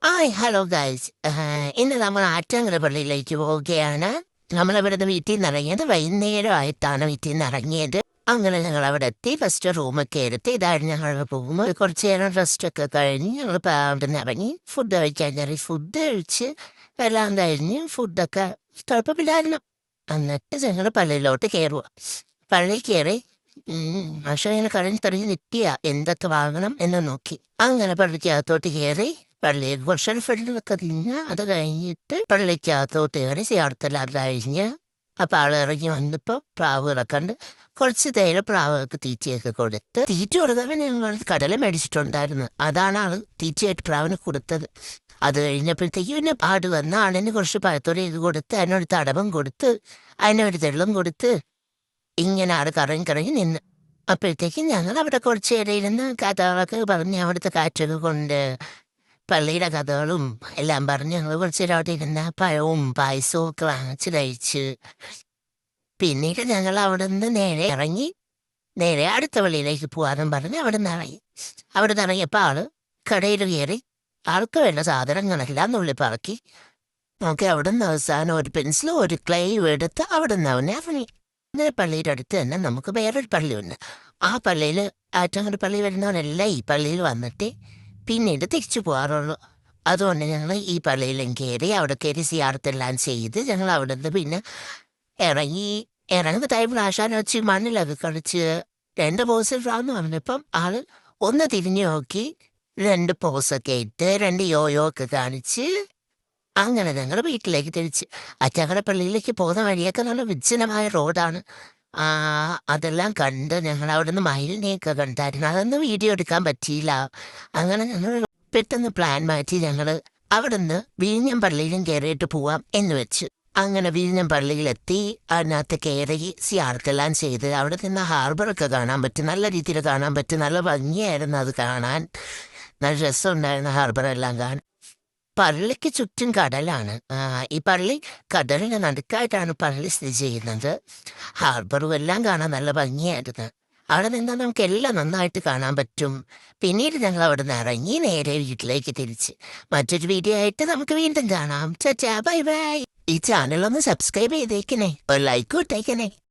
Hi hello guys. ഇന്ന് നമ്മൾ ആറ്റാങ്കര പള്ളിയിലേക്ക് പോവുകയാണ്. നമ്മളിവിടുന്ന് വീട്ടിൽ നിന്ന് ഇറങ്ങിയത് വൈകുന്നേരമായിട്ടാണ് വീട്ടിൽ നിന്ന് ഇറങ്ങിയത്. അങ്ങനെ ഞങ്ങൾ അവിടെ എത്തി. ഫസ്റ്റ് റൂമൊക്കെ എടുത്ത് ഇതായിരുന്നു ഞങ്ങളുടെ റൂം. കുറച്ച് നേരം റെസ്റ്റൊക്കെ കഴിഞ്ഞ് ഞങ്ങൾ അവിടെ നിന്ന് ഇറങ്ങി ഫുഡ് കഴിക്കാൻ കയറി. ഫുഡ് കഴിച്ച് എല്ലാം കഴിഞ്ഞ് ഫുഡൊക്കെ കുഴപ്പമില്ലായിരുന്നു. എന്നിട്ട് ഞങ്ങൾ പള്ളിയിലോട്ട് കയറുക. പള്ളിയിൽ കയറി പക്ഷേ ഇങ്ങനെ കഴിഞ്ഞ് തെളിഞ്ഞ് നിൽക്കുക എന്തൊക്കെ വാങ്ങണം എന്ന് നോക്കി. അങ്ങനെ പള്ളിക്കകത്തോട്ട് കയറി പള്ളിയിൽ കുറച്ച് ഫ്രണ്ടിലൊക്കെ തിരിഞ്ഞ് അത് കഴിഞ്ഞിട്ട് പള്ളിക്കകത്തോട്ട് കയറി ചേർത്തെല്ലാം കഴിഞ്ഞ് അപ്പം ആൾ ഇറങ്ങി വന്നപ്പോൾ പ്രാവുകളൊക്കെ ഉണ്ട്. കുറച്ച് തേയില പ്രാവുകൾക്ക് തീറ്റയൊക്കെ കൊടുത്ത് തീറ്റ കൊടുത്തവൻ ഞങ്ങൾ കടല മേടിച്ചിട്ടുണ്ടായിരുന്നു. അതാണ് ആൾ തീറ്റയായിട്ട് പ്രാവിന് കൊടുത്തത്. അത് കഴിഞ്ഞപ്പോഴത്തേക്ക് പിന്നെ ആട് വന്ന ആളിന് കുറച്ച് പഴത്തോടെയൊക്കെ കൊടുത്ത് അതിനൊരു തടവും കൊടുത്ത് അതിനൊരു തെള്ളും കൊടുത്ത് ഇങ്ങനെ ആട് കറങ്ങി കറങ്ങി നിന്ന്. അപ്പോഴത്തേക്കും ഞങ്ങൾ അവിടെ കുറച്ച് നേരം ഇരുന്ന് കഥകളൊക്കെ പറഞ്ഞ് അവിടുത്തെ കാറ്റൊക്കെ കൊണ്ട് പള്ളിയുടെ കഥകളും എല്ലാം പറഞ്ഞ് ഞങ്ങൾ കുറച്ച് നേരം അവിടെ ഇരുന്ന പഴവും പായസവും ഒക്കെ വാങ്ങിച്ച് കഴിച്ച് പിന്നീട് ഞങ്ങൾ അവിടെ നിന്ന് നേരെ ഇറങ്ങി നേരെ അടുത്ത പള്ളിയിലേക്ക് പോകാമെന്നും പറഞ്ഞ് അവിടെ നിന്ന് ഇറങ്ങി. അവിടെ നിന്ന് ഇറങ്ങിയപ്പോൾ ആള് കടയിൽ കയറി ആൾക്ക് വേണ്ട സാധനങ്ങളെല്ലാം നുള്ളി പറക്കി നോക്കി. അവിടെ നിന്ന് അവസാനം ഒരു പെൻസിലും ഒരു ക്ലേയും എടുത്ത് അവിടെ നിന്ന് അവനെ ഇറങ്ങി. അങ്ങനെ പള്ളിയുടെ അടുത്ത് തന്നെ നമുക്ക് വേറൊരു പള്ളിയുണ്ട്. ആ പള്ളിയിൽ ആറ്റങ്കര പള്ളി വരുന്നവരെല്ലാം ഈ പള്ളിയിൽ വന്നിട്ട് പിന്നീട് തിരിച്ചു പോകാറുള്ളൂ. അതുകൊണ്ട് ഞങ്ങൾ ഈ പള്ളിയിലും കയറി അവിടെ കയറി സിയാറത്തെല്ലാം ചെയ്ത് ഞങ്ങൾ അവിടെ നിന്ന് പിന്നെ ഇറങ്ങുന്ന ടൈമിൽ ആശാൻ വെച്ച് മണ്ണിലൊക്കെ കളിച്ച് 2 പോസ് ഇടാന്ന് പറഞ്ഞപ്പം ആള് ഒന്ന് തിരിഞ്ഞു നോക്കി 2 പോസൊക്കെ ഇട്ട് 2 യോയോ ഒക്കെ കാണിച്ച് അങ്ങനെ ഞങ്ങൾ വീട്ടിലേക്ക് തിരിച്ച്. ആറ്റങ്കര പള്ളിയിലേക്ക് പോകുന്ന വഴിയൊക്കെ നല്ല വിജനമായ റോഡാണ്. അതെല്ലാം കണ്ട് ഞങ്ങൾ അവിടെ നിന്ന് മയിലിനെയൊക്കെ കണ്ടായിരുന്നു. അതൊന്നും വീഡിയോ എടുക്കാൻ പറ്റിയില്ല. അങ്ങനെ ഞങ്ങൾ പെട്ടെന്ന് പ്ലാൻ മാറ്റി ഞങ്ങൾ അവിടെ നിന്ന് വിഴിഞ്ഞം പള്ളിയിലും കയറിയിട്ട് പോവാം എന്ന് വെച്ച്. അങ്ങനെ വിഴിഞ്ഞം പള്ളിയിലെത്തി അതിനകത്ത് കയറി സിയാർത്തെല്ലാം ചെയ്ത് അവിടെ നിന്ന് ഹാർബറൊക്കെ കാണാൻ പറ്റും. നല്ല രീതിയിൽ കാണാൻ പറ്റും. നല്ല ഭംഗിയായിരുന്നു അത് കാണാൻ. നല്ല രസമുണ്ടായിരുന്നു ഹാർബറെല്ലാം കാണാൻ. പള്ളിക്ക് ചുറ്റും കടലാണ്. ഈ പള്ളി കടലിന് നടുക്കായിട്ടാണ് പള്ളി സ്ഥിതി ചെയ്യുന്നത്. ഹാർബറും എല്ലാം കാണാൻ നല്ല ഭംഗിയായിരുന്നു. അവിടെ നിന്നാൽ നമുക്ക് എല്ലാം നന്നായിട്ട് കാണാൻ പറ്റും. പിന്നീട് ഞങ്ങൾ അവിടെ നിന്ന് ഇറങ്ങി നേരെ വീട്ടിലേക്ക് തിരിച്ച്. മറ്റൊരു വീഡിയോ ആയിട്ട് നമുക്ക് വീണ്ടും കാണാം. Bye bye. ഈ ചാനലൊന്ന് സബ്സ്ക്രൈബ് ചെയ്തേക്കണേ, ഒരു ലൈക്ക് ഇട്ടേക്കണേ.